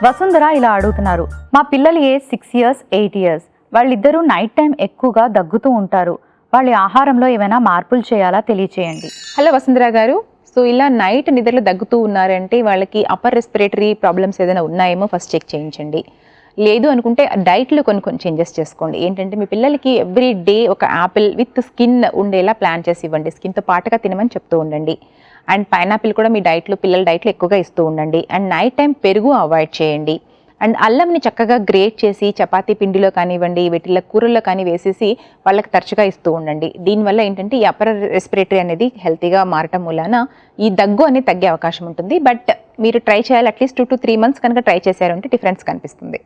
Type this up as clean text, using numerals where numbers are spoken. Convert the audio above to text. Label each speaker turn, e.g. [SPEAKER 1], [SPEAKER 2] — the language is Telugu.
[SPEAKER 1] వసుంధర ఇలా అడుగుతున్నారు, మా పిల్లలు ఏజ్ 6 years 8 years, వాళ్ళిద్దరూ నైట్ టైం ఎక్కువగా దగ్గుతూ ఉంటారు. వాళ్ళ ఆహారంలో ఏమైనా మార్పులు చేయాలా తెలియచేయండి.
[SPEAKER 2] హలో వసుంధర గారు, సో ఇలా నైట్ నిద్రలో దగ్గుతూ ఉన్నారంటే వాళ్ళకి అప్పర్ రెస్పిరేటరీ ప్రాబ్లమ్స్ ఏదైనా ఉన్నాయేమో ఫస్ట్ చెక్ చేయించండి. లేదు అనుకుంటే డైట్లో కొన్ని చేంజెస్ చేసుకోండి. ఏంటంటే మీ పిల్లలకి ఎవ్రీ డే ఒక యాపిల్ విత్ స్కిన్ ఉండేలా ప్లాన్ చేసి ఇవ్వండి. స్కిన్తో పాటుగా తినమని చెప్తూ ఉండండి. అండ్ పైనాపిల్ కూడా మీ డైట్లో, పిల్లల డైట్లో ఎక్కువగా ఇస్తూ ఉండండి. అండ్ నైట్ టైం పెరుగు అవాయిడ్ చేయండి. అండ్ అల్లంని చక్కగా గ్రేట్ చేసి చపాతీ పిండిలో కానివ్వండి, వీటిలో కూరల్లో కానీ వేసేసి వాళ్ళకి తరచుగా ఇస్తూ ఉండండి. దీనివల్ల ఏంటంటే ఈ అప్పర్ రెస్పిరేటరీ అనేది హెల్తీగా మారటం మూలాన ఈ దగ్గు అనేది తగ్గే అవకాశం ఉంటుంది. బట్ మీరు ట్రై చేయాలి, అట్లీస్ట్ 2 to 3 months కనుక ట్రై చేశారంటే డిఫరెన్స్ కనిపిస్తుంది.